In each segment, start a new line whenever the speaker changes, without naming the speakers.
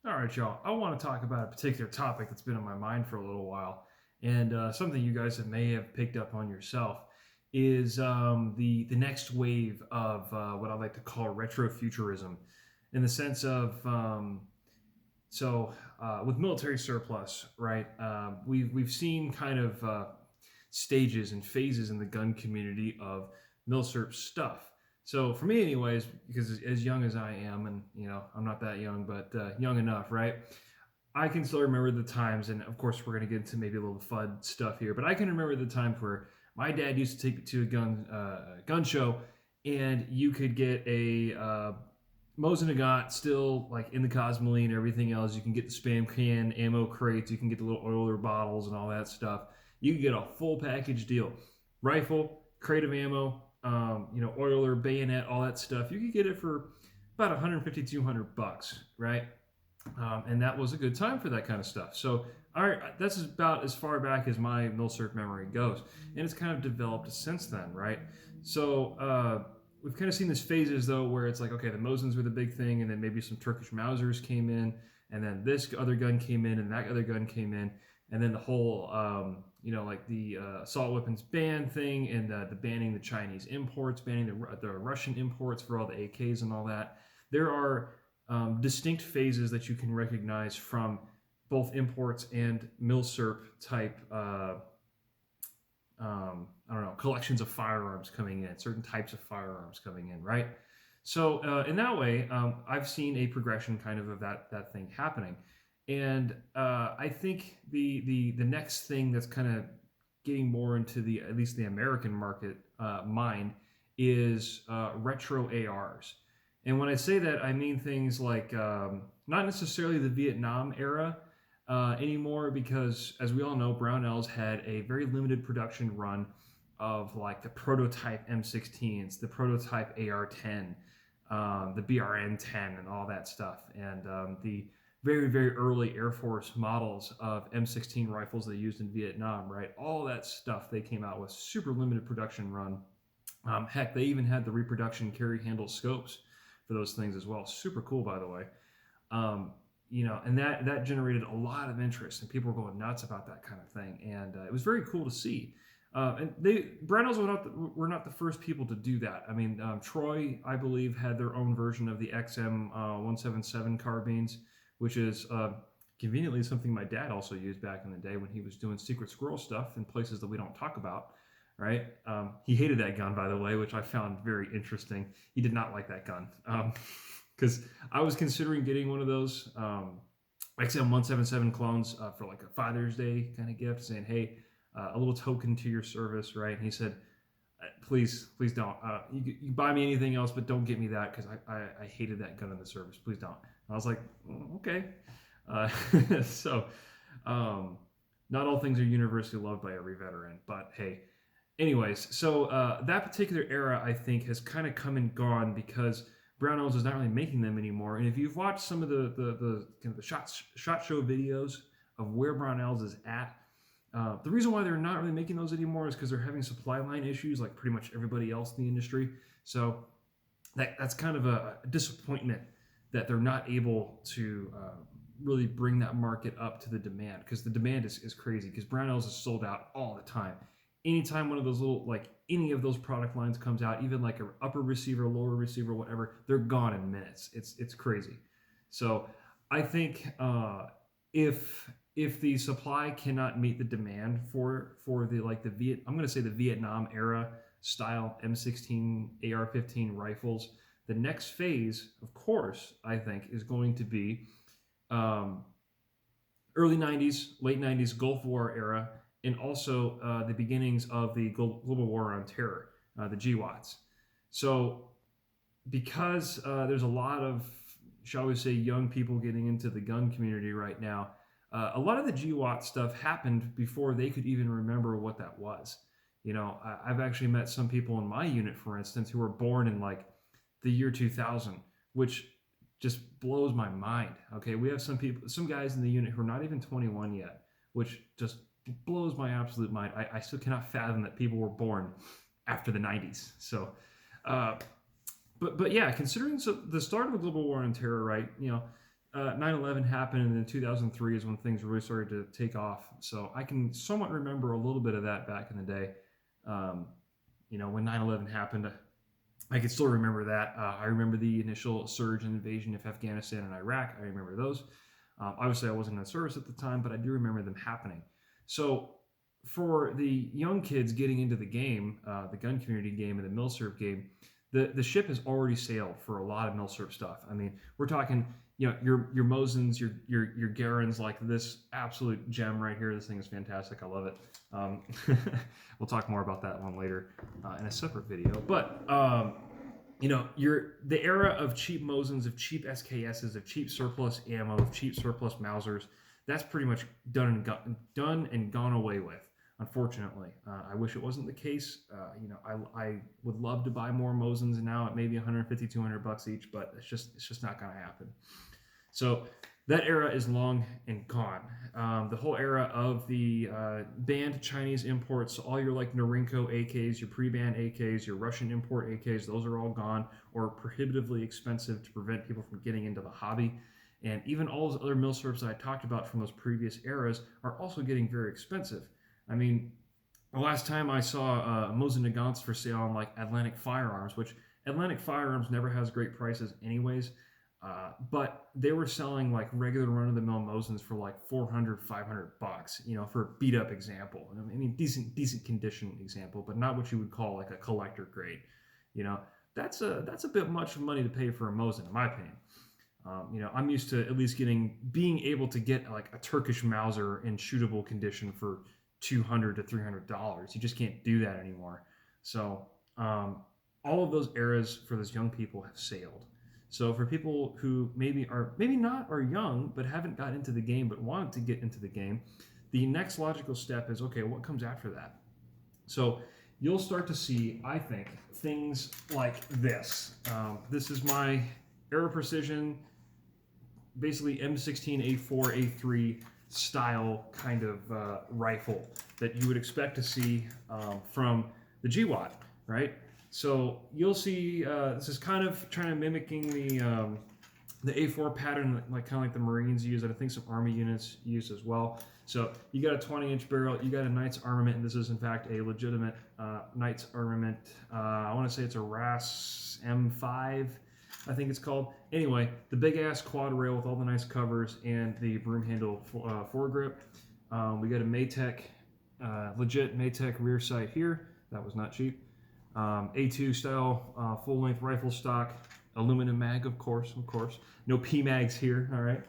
All right, y'all. I want to talk about a particular topic that's been on my mind for a little while, and something you guys may have picked up on yourself is the next wave of what I like to call retro futurism, in the sense of with military surplus, right? We've seen kind of stages and phases in the gun community of mil-surp stuff. So for me, anyways, because as young as I am, and I'm not that young, but young enough, right? I can still remember the times, and of course, we're gonna get into maybe a little FUD stuff here, but I can remember the times where my dad used to take me to a gun show, and you could get a Mosin Nagant still like in the Cosmoline and everything else. You can get the spam can ammo crates, you can get the little oiler bottles and all that stuff. You can get a full package deal, rifle, crate of ammo, oiler, bayonet, all that stuff. You could get it for about 150, 200 bucks, right? And that was a good time for that kind of stuff. So, all right, that's about as far back as my mil-surp memory goes, and it's kind of developed since then, right? So we've kind of seen these phases though, where it's like, okay, the Mosins were the big thing, and then maybe some Turkish Mausers came in, and then this other gun came in, and that other gun came in, and then the whole, like the assault weapons ban thing, and the banning the Chinese imports, banning the Russian imports for all the AKs and all that. There are distinct phases that you can recognize from both imports and mil-surp type, collections of firearms coming in, certain types of firearms coming in, right? So in that way, I've seen a progression kind of that thing happening. And I think the next thing that's kind of getting more into at least the American market mind is retro ARs. And when I say that, I mean things like not necessarily the Vietnam era anymore, because as we all know, Brownells had a very limited production run of like the prototype M16s, the prototype AR-10, the BRN-10, and all that stuff, and the very, very early Air Force models of M16 rifles they used in Vietnam, right? All that stuff they came out with, super limited production run. Heck, they even had the reproduction carry handle scopes for those things as well. Super cool, by the way. And that generated a lot of interest, and people were going nuts about that kind of thing, and it was very cool to see. And Brownells were not the first people to do that. I mean, Troy, I believe, had their own version of the XM 177 carbines, which is conveniently something my dad also used back in the day when he was doing secret squirrel stuff in places that we don't talk about, right? He hated that gun, by the way, which I found very interesting. He did not like that gun. Because I was considering getting one of those XM 177 clones for like a Father's Day kind of gift, saying, hey, a little token to your service, right? And he said, please don't. You buy me anything else, but don't get me that, because I hated that gun in the service. Please don't. And I was like, okay. So not all things are universally loved by every veteran, but hey. Anyways, so that particular era, I think, has kind of come and gone because Brownells is not really making them anymore. And if you've watched some of the kind of the shot show videos of where Brownells is at, the reason why they're not really making those anymore is because they're having supply line issues like pretty much everybody else in the industry. So that's kind of a disappointment that they're not able to really bring that market up to the demand, because the demand is crazy, because Brownells is sold out all the time. Anytime one of those any of those product lines comes out, even like an upper receiver, lower receiver, whatever, they're gone in minutes. It's crazy. So I think if the supply cannot meet the demand for the I'm going to say the Vietnam era style M16 AR-15 rifles, the next phase, of course, I think is going to be early 90s, late 90s Gulf War era, and also the beginnings of the global war on terror, the GWOTs. So because there's a lot of, shall we say, young people getting into the gun community right now, a lot of the GWOT stuff happened before they could even remember what that was. I've actually met some people in my unit, for instance, who were born in like the year 2000, which just blows my mind. Okay, we have some guys in the unit who are not even 21 yet, which just blows my absolute mind. I still cannot fathom that people were born after the 90s. So, but yeah, considering the start of the global war on terror, right? 9/11 happened, and then 2003 is when things really started to take off. So I can somewhat remember a little bit of that back in the day. When 9/11 happened, I can still remember that. I remember the initial surge and invasion of Afghanistan and Iraq. I remember those. Obviously, I wasn't in service at the time, but I do remember them happening. So for the young kids getting into the game, the gun community game and the mil-surp game, the ship has already sailed for a lot of mil-surp stuff. I mean, we're talking, your Mosins, your Garens, like this absolute gem right here. This thing is fantastic. I love it. We'll talk more about that one later in a separate video. But the era of cheap Mosins, of cheap SKSs, of cheap surplus ammo, of cheap surplus Mausers. That's pretty much done and gone away with. Unfortunately, I wish it wasn't the case. I would love to buy more Mosins now at maybe 150, 200 bucks each, but it's just not going to happen. So that era is long and gone. The whole era of the banned Chinese imports, so all your like Norinco AKs, your pre-banned AKs, your Russian import AKs, those are all gone or prohibitively expensive to prevent people from getting into the hobby. And even all those other mil-surps that I talked about from those previous eras are also getting very expensive. I mean, the last time I saw Mosin Nagants for sale on like Atlantic Firearms, which Atlantic Firearms never has great prices anyways, but they were selling like regular run-of-the-mill Mosins for like 400, 500 bucks, for a beat-up example. I mean, decent condition example, but not what you would call like a collector grade. That's a bit much money to pay for a Mosin, in my opinion. I'm used to at least being able to get like a Turkish Mauser in shootable condition for $200 to $300. You just can't do that anymore. So all of those eras for those young people have sailed. So for people who maybe not are young but haven't got into the game but wanted to get into the game, the next logical step is, okay, what comes after that? So you'll start to see, I think, things like this. This is my Aero Precision, basically M16 A4 A3 style kind of rifle that you would expect to see from the GWOT, right? So you'll see this is kind of trying to mimicking the A4 pattern, like kind of like the Marines use, and I think some Army units use as well. So you got a 20-inch barrel, you got a Knights armament, and this is in fact a legitimate Knights armament. I want to say it's a RAS M5. I think it's called. Anyway, the big ass quad rail with all the nice covers and the broom handle foregrip. We got a Maytech, legit Maytech rear sight here. That was not cheap. A2 style full length rifle stock, aluminum mag, of course. No P mags here. All right.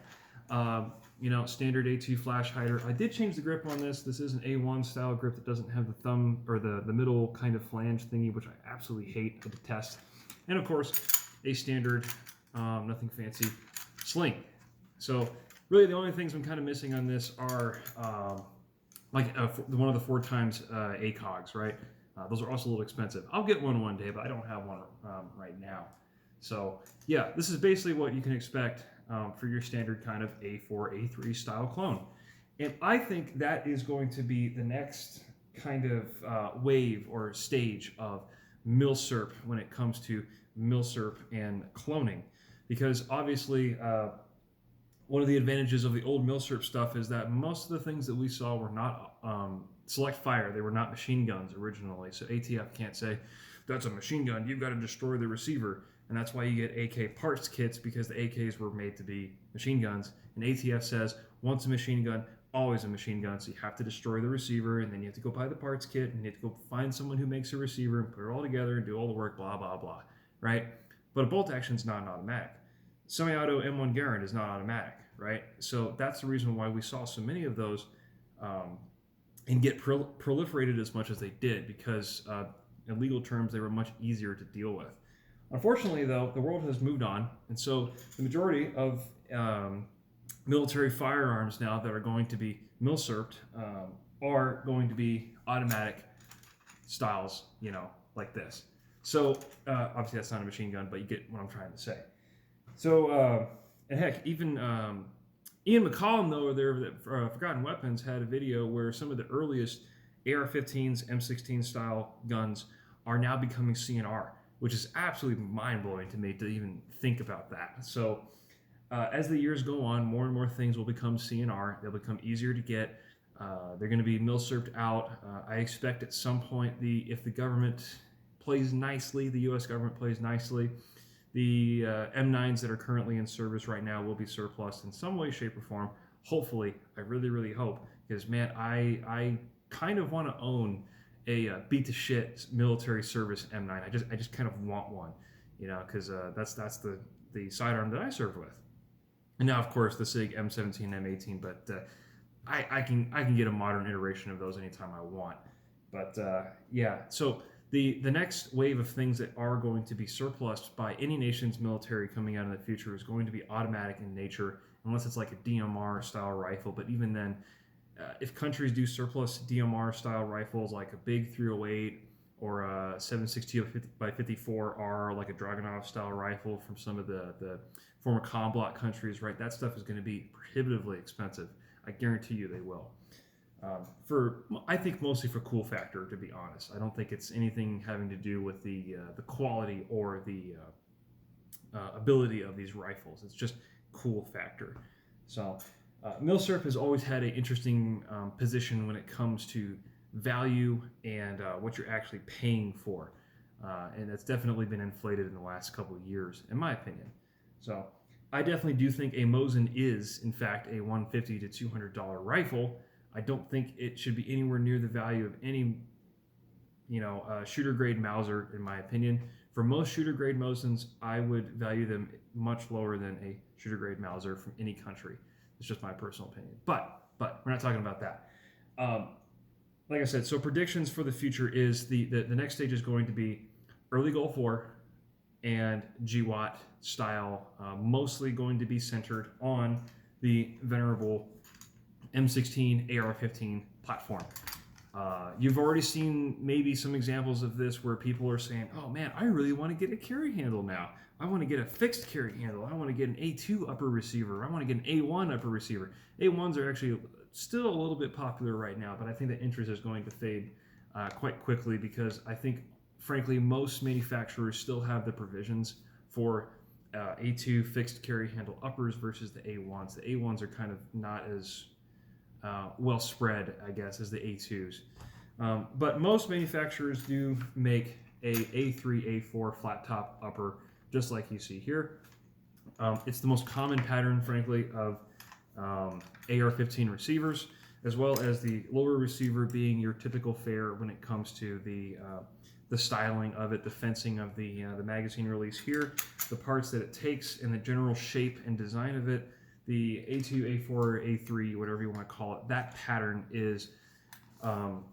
Standard A2 flash hider. I did change the grip on this. This is an A1 style grip that doesn't have the thumb or the middle kind of flange thingy, which I absolutely hate. I detest. And of course, a standard, nothing fancy, sling. So really the only things I'm kind of missing on this are one of the 4x ACOGs, right? Those are also a little expensive. I'll get one day, but I don't have one right now. So yeah, this is basically what you can expect for your standard kind of A4, A3 style clone. And I think that is going to be the next kind of wave or stage of mil-surp when it comes to mil-surp and cloning, because obviously one of the advantages of the old mil-surp stuff is that most of the things that we saw were not select fire. They were not machine guns originally, so ATF can't say that's a machine gun, you've got to destroy the receiver. And that's why you get AK parts kits, because the AKs were made to be machine guns, and ATF says once a machine gun, always a machine gun, so you have to destroy the receiver, and then you have to go buy the parts kit, and you have to go find someone who makes a receiver and put it all together and do all the work, blah blah blah, right? But a bolt action is not an automatic. Semi-auto M1 Garand is not automatic, right? So that's the reason why we saw so many of those and get proliferated as much as they did, because in legal terms they were much easier to deal with. Unfortunately, though, the world has moved on, and so the majority of military firearms now that are going to be mil-surped are going to be automatic styles, like this. So obviously that's not a machine gun, but you get what I'm trying to say. So, and heck, even Ian McCollum, though, there Forgotten Weapons had a video where some of the earliest AR-15s, M16 style guns are now becoming CNR, which is absolutely mind-blowing to me to even think about that. So as the years go on, more and more things will become CNR. They'll become easier to get. They're going to be mil-surped out. I expect at some point, if the government plays nicely, the U.S. government plays nicely, the M9s that are currently in service right now will be surplus in some way, shape, or form. Hopefully, I really, really hope, because man, I kind of want to own a beat to shit military service M9. I just kind of want one, because that's the sidearm that I served with. And now, of course, the SIG M17 and M18, but I can get a modern iteration of those anytime I want. But yeah, so the next wave of things that are going to be surplused by any nation's military coming out in the future is going to be automatic in nature, unless it's like a DMR style rifle. But even then, if countries do surplus DMR style rifles like a big 308 or a 7.62 by 54R, like a Dragunov style rifle from some of the former comm block countries, right? That stuff is going to be prohibitively expensive. I guarantee you they will. I think mostly for cool factor, to be honest. I don't think it's anything having to do with the quality or the ability of these rifles. It's just cool factor. So mil-surp has always had an interesting position when it comes to value and what you're actually paying for. And that's definitely been inflated in the last couple of years, in my opinion. So I definitely do think a Mosin is, in fact, a $150 to $200 rifle. I don't think it should be anywhere near the value of any, shooter grade Mauser, in my opinion. For most shooter grade Mosins, I would value them much lower than a shooter grade Mauser from any country. It's just my personal opinion. But we're not talking about that. Like I said, so predictions for the future is the next stage is going to be early Gulf War and GWOT style, mostly going to be centered on the venerable M16 AR-15 platform. You've already seen maybe some examples of this where people are saying, oh man, I really want to get a carry handle now. I want to get a fixed carry handle. I want to get an A2 upper receiver. I want to get an A1 upper receiver. A1s are actually still a little bit popular right now, but I think the interest is going to fade quite quickly, because I think, frankly, most manufacturers still have the provisions for A2 fixed carry handle uppers versus the A1s. The A1s are kind of not as well spread, I guess, as the A2s. But most manufacturers do make a A3, A4 flat top upper, just like you see here. It's the most common pattern, frankly, of AR-15 receivers, as well as the lower receiver being your typical fare when it comes to the styling of it, the fencing of the magazine release here, the parts that it takes, and the general shape and design of it. The A2, A4, A3, whatever you want to call it, that pattern is,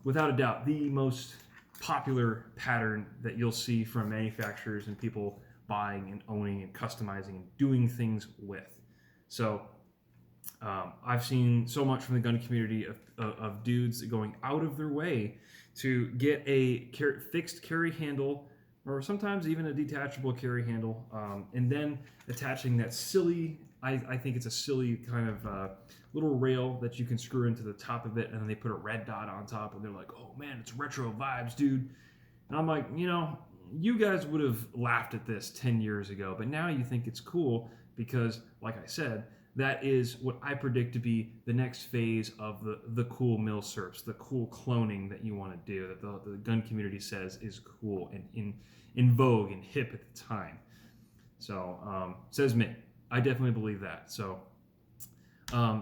without a doubt, the most popular pattern that you'll see from manufacturers and people buying and owning and customizing and doing things with. So I've seen so much from the gun community of dudes going out of their way to get a fixed carry handle, or sometimes even a detachable carry handle, and then attaching that silly, I think it's a silly kind of little rail that you can screw into the top of it, and then they put a red dot on top, and they're like, oh man, it's retro vibes, dude. And I'm like, you guys would have laughed at this 10 years ago, but now you think it's cool because, like I said, that is what I predict to be the next phase of the cool mil-surps, the cool cloning that you want to do, that the gun community says is cool and in vogue and hip at the time. So, says me. I definitely believe that. So,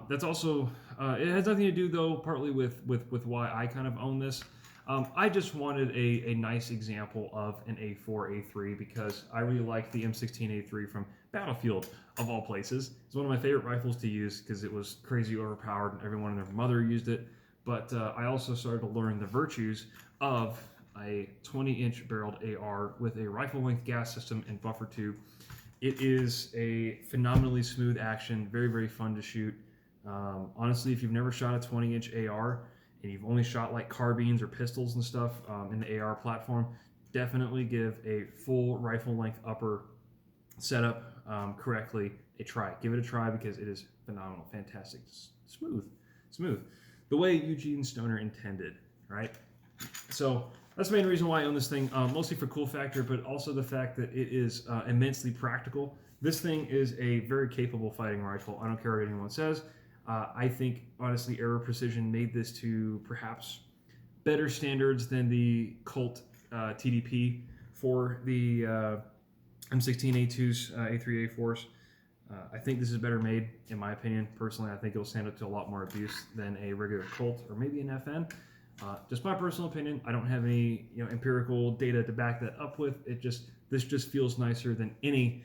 that's also, it has nothing to do, though, partly with why I kind of own this. I just wanted a nice example of an A4, A3, because I really like the M16 A3 from Battlefield, of all places. It's one of my favorite rifles to use because it was crazy overpowered and everyone and their mother used it. But I also started to learn the virtues of a 20-inch barreled AR with a rifle-length gas system and buffer tube. It is a phenomenally smooth action, very, very fun to shoot. Honestly, if you've never shot a 20-inch AR, and you've only shot like carbines or pistols and stuff in the AR platform, definitely give a full rifle length upper setup correctly a try. Give it a try because it is phenomenal, fantastic, smooth. The way Eugene Stoner intended, right? So that's the main reason why I own this thing, mostly for cool factor, but also the fact that it is immensely practical. This thing is a very capable fighting rifle. I don't care what anyone says. I think, honestly, Aero Precision made this to perhaps better standards than the Colt TDP for the M16 A2s, A3, A4s. I think this is better made, in my opinion. Personally, I think it'll stand up to a lot more abuse than a regular Colt or maybe an FN. Just my personal opinion. I don't have any empirical data to back that up with. This just feels nicer than any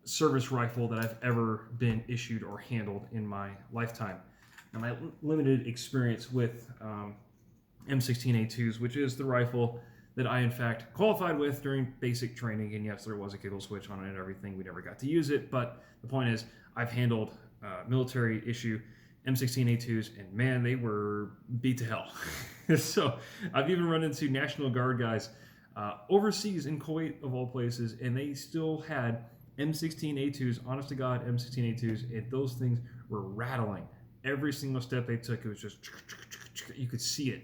service rifle that I've ever been issued or handled in my lifetime. Now, my limited experience with M16 A2s, which is the rifle that I in fact qualified with during basic training, and yes, there was a giggle switch on it and everything. We never got to use it, but the point is, I've handled military issue M16 A2s, and man, they were beat to hell. So I've even run into National Guard guys overseas in Kuwait, of all places, and they still had M16 A2s, honest to God, M16 A2s, and those things were rattling. Every single step they took, it was just, you could see it.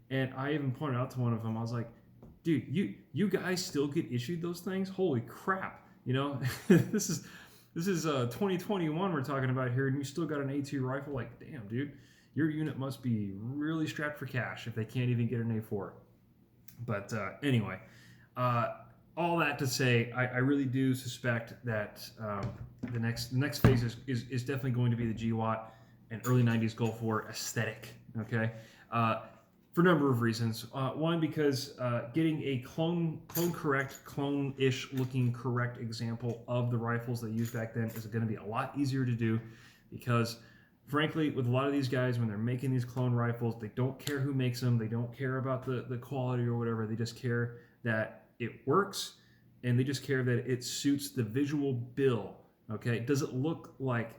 And I even pointed out to one of them, I was like, dude, you guys still get issued those things? Holy crap. This is 2021 we're talking about here, and you still got an A2 rifle? Like, damn, dude, your unit must be really strapped for cash if they can't even get an A4. But anyway, all that to say, I really do suspect that the next phase is definitely going to be the GWOT and early 90s Gulf War aesthetic, okay? For a number of reasons. One, because getting a clone-ish looking correct example of the rifles they used back then is going to be a lot easier to do, because frankly, with a lot of these guys, when they're making these clone rifles, they don't care who makes them, they don't care about the quality or whatever, they just care that it works, and they just care that it suits the visual bill, okay? Does it look like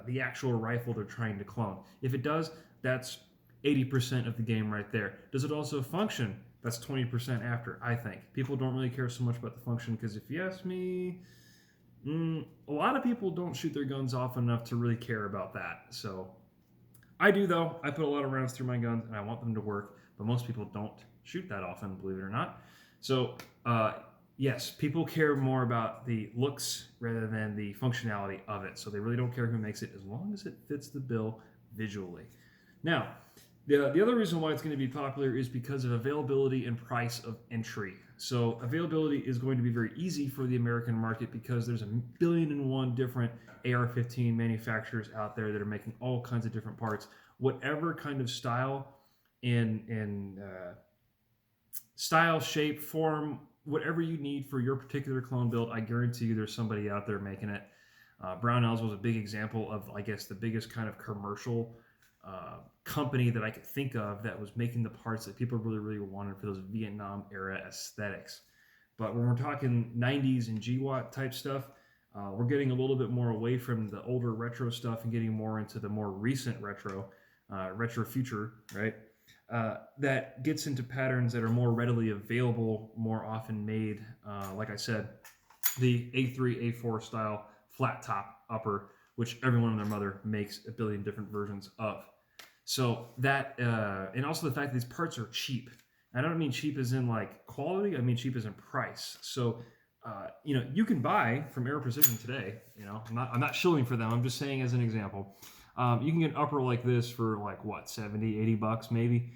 the actual rifle they're trying to clone? If it does, that's 80% of the game right there. Does it also function? That's 20% after, I think. People don't really care so much about the function, because if you ask me, a lot of people don't shoot their guns often enough to really care about that. So I do, though. I put a lot of rounds through my guns, and I want them to work, but most people don't shoot that often, believe it or not. So yes, people care more about the looks rather than the functionality of it. So they really don't care who makes it, as long as it fits the bill visually. Now, the other reason why it's going to be popular is because of availability and price of entry. So availability is going to be very easy for the American market, because there's 1,000,000,001 different AR-15 manufacturers out there that are making all kinds of different parts. Whatever kind of style and style, shape, form, whatever you need for your particular clone build, I guarantee you there's somebody out there making it. Brownells was a big example of, I guess, the biggest kind of commercial company that I could think of that was making the parts that people really, really wanted for those Vietnam era aesthetics. But when we're talking 90s and GWOT type stuff, we're getting a little bit more away from the older retro stuff and getting more into the more recent retro future, right? That gets into patterns that are more readily available, more often made. Like I said, the A3, A4 style flat top upper, which everyone and their mother makes a billion different versions of. So that, and also the fact that these parts are cheap. I don't mean cheap as in like quality, I mean cheap as in price. So, you can buy from Aero Precision today, I'm not shilling for them, I'm just saying as an example. You can get an upper like this for like what, 70, 80 bucks maybe,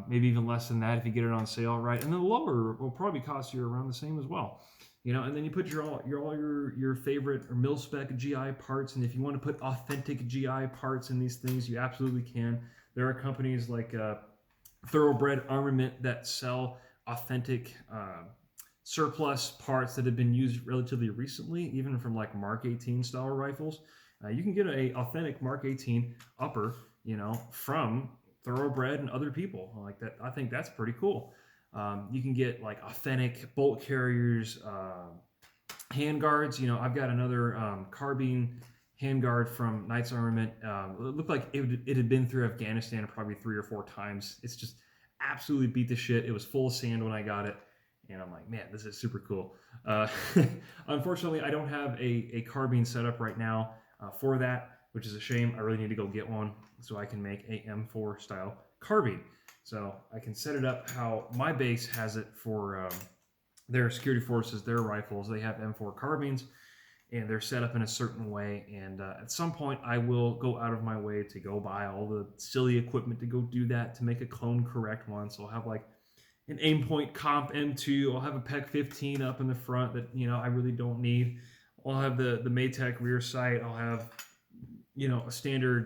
maybe even less than that if you get it on sale, right? And then the lower will probably cost you around the same as well. And then you put all your favorite or mil-spec GI parts, and if you want to put authentic GI parts in these things, you absolutely can. There are companies like Thoroughbred Armament that sell authentic surplus parts that have been used relatively recently, even from like Mark 18 style rifles. You can get a authentic Mark 18 upper, from Thoroughbred and other people like that. I think that's pretty cool. You can get like authentic bolt carriers, handguards. I've got another carbine handguard from Knight's Armament. It looked like it had been through Afghanistan probably 3 or 4 times. It's just absolutely beat the shit. It was full of sand when I got it, and I'm like, man, this is super cool. Unfortunately, I don't have a carbine set up right now for that, which is a shame. I really need to go get one so I can make a M4 style carbine. So I can set it up how my base has it for their security forces, their rifles. They have M4 carbines, and they're set up in a certain way. And at some point, I will go out of my way to go buy all the silly equipment to go do that, to make a clone correct one. So I'll have like an Aimpoint Comp M2. I'll have a PEC 15 up in the front that, you know, I really don't need. I'll have the Maytech rear sight. I'll have, you know, a standard,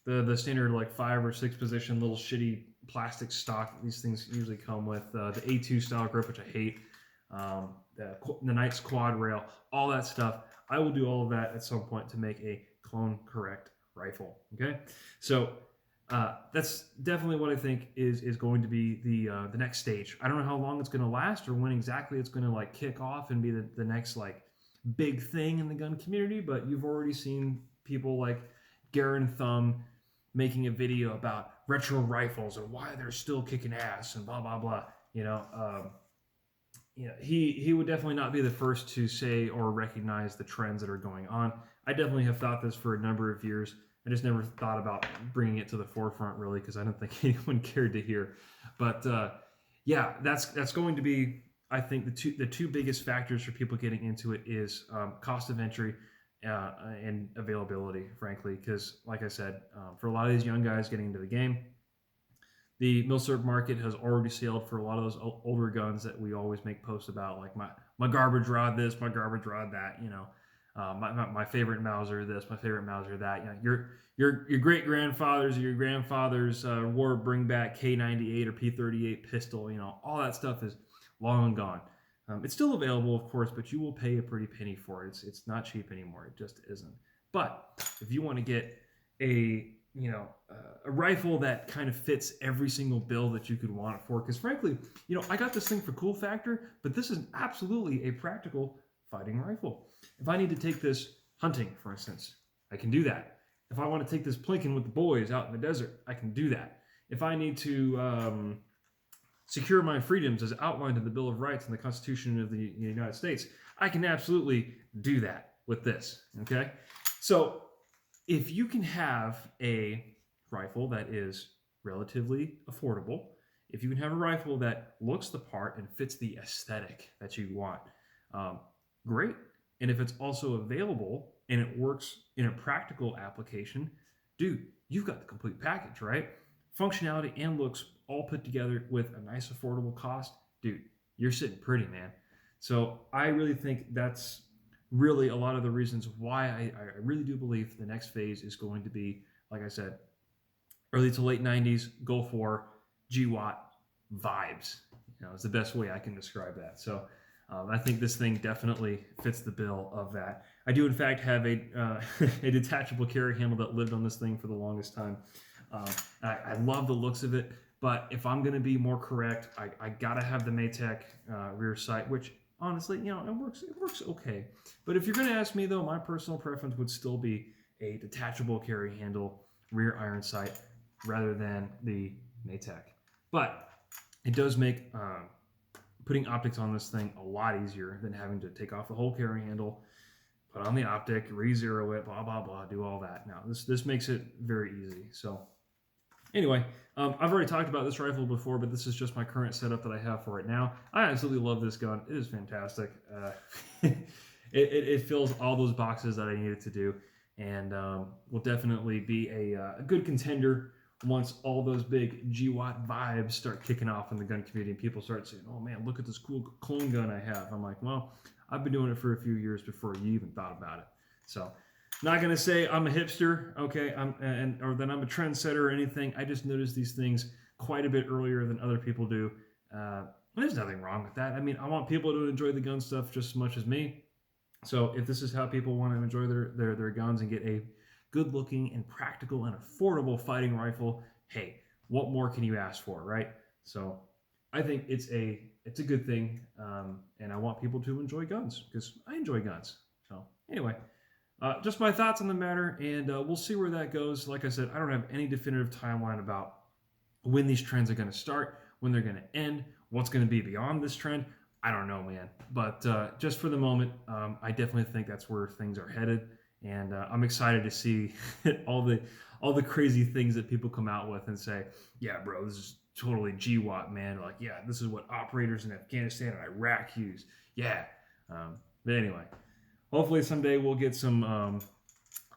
the standard like 5 or 6 position little shitty plastic stock these things usually come with. The A2 style grip, which I hate. The Knight's quad rail, all that stuff. I will do all of that at some point to make a clone correct rifle. Okay, so that's definitely what I think is going to be the next stage. I don't know how long it's going to last or when exactly it's going to like kick off and be the next like big thing in the gun community, but you've already seen people like Garen Thumb making a video about retro rifles and why they're still kicking ass and blah blah blah. You know, he would definitely not be the first to say or recognize the trends that are going on. I definitely have thought this for a number of years. I just never thought about bringing it to the forefront, really, because I don't think anyone cared to hear. But yeah, that's going to be, I think, the two biggest factors for people getting into it is cost of entry and availability, frankly. Because, like I said, for a lot of these young guys getting into the game, the mil-surp market has already sailed for a lot of those older guns that we always make posts about, like my garbage rod this, my garbage rod that, you know. My favorite Mauser this, my favorite Mauser that. You know, your great grandfathers or your grandfathers wore bring back K98 or P38 pistol. You know, all that stuff is long gone. It's still available, of course, but you will pay a pretty penny for it. It's not cheap anymore. It just isn't. But if you want to get a rifle that kind of fits every single bill that you could want it for, because frankly, you know, I got this thing for cool factor, but this is absolutely a practical fighting rifle. If I need to take this hunting, for instance, I can do that. If I want to take this plinking with the boys out in the desert, I can do that. If I need to secure my freedoms as outlined in the Bill of Rights and the Constitution of the United States, I can absolutely do that with this, okay? So if you can have a rifle that is relatively affordable, if you can have a rifle that looks the part and fits the aesthetic that you want, great. And if it's also available and it works in a practical application, dude, you've got the complete package, right? Functionality and looks all put together with a nice affordable cost, dude, you're sitting pretty, man. So I really think that's really a lot of the reasons why I really do believe the next phase is going to be, like I said, early to late 90s Gulf War GWOT vibes. You know, it's the best way I can describe that. So I think this thing definitely fits the bill of that. I do, in fact, have a a detachable carry handle that lived on this thing for the longest time. I love the looks of it, but if I'm going to be more correct, I got to have the Maytech rear sight, which honestly, you know, it works okay. But if you're going to ask me, though, my personal preference would still be a detachable carry handle rear iron sight rather than the Maytech. But it does make putting optics on this thing a lot easier than having to take off the whole carry handle, put on the optic, re-zero it, blah, blah, blah, do all that. Now, this makes it very easy. So anyway, I've already talked about this rifle before, but this is just my current setup that I have for it now. I absolutely love this gun. It is fantastic. It fills all those boxes that I needed to do, and will definitely be a good contender once all those big GWOT vibes start kicking off in the gun community and people start saying, oh man, look at this cool clone gun I have. I'm like, well, I've been doing it for a few years before you even thought about it. So not going to say I'm a hipster, okay, or that I'm a trendsetter or anything. I just noticed these things quite a bit earlier than other people do. There's nothing wrong with that. I mean, I want people to enjoy the gun stuff just as much as me. So if this is how people want to enjoy their guns and get a good-looking and practical and affordable fighting rifle, hey, what more can you ask for, right? So I think it's a good thing, and I want people to enjoy guns because I enjoy guns. So anyway, just my thoughts on the matter, and we'll see where that goes. Like I said, I don't have any definitive timeline about when these trends are going to start, when they're going to end, what's going to be beyond this trend. I don't know, man. But just for the moment, I definitely think that's where things are headed. And I'm excited to see all the crazy things that people come out with and say, yeah, bro, this is totally GWOT, man. Like, yeah, this is what operators in Afghanistan and Iraq use. Yeah. But anyway, hopefully someday we'll get some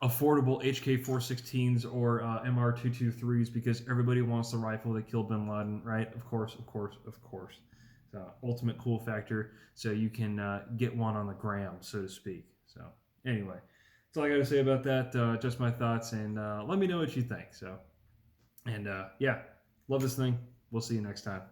affordable HK416s or MR223s because everybody wants the rifle that killed Bin Laden, right? Of course, of course, of course. So ultimate cool factor, so you can get one on the gram, so to speak. So anyway, that's all I got to say about that. Just my thoughts, and let me know what you think. So, and yeah, love this thing. We'll see you next time.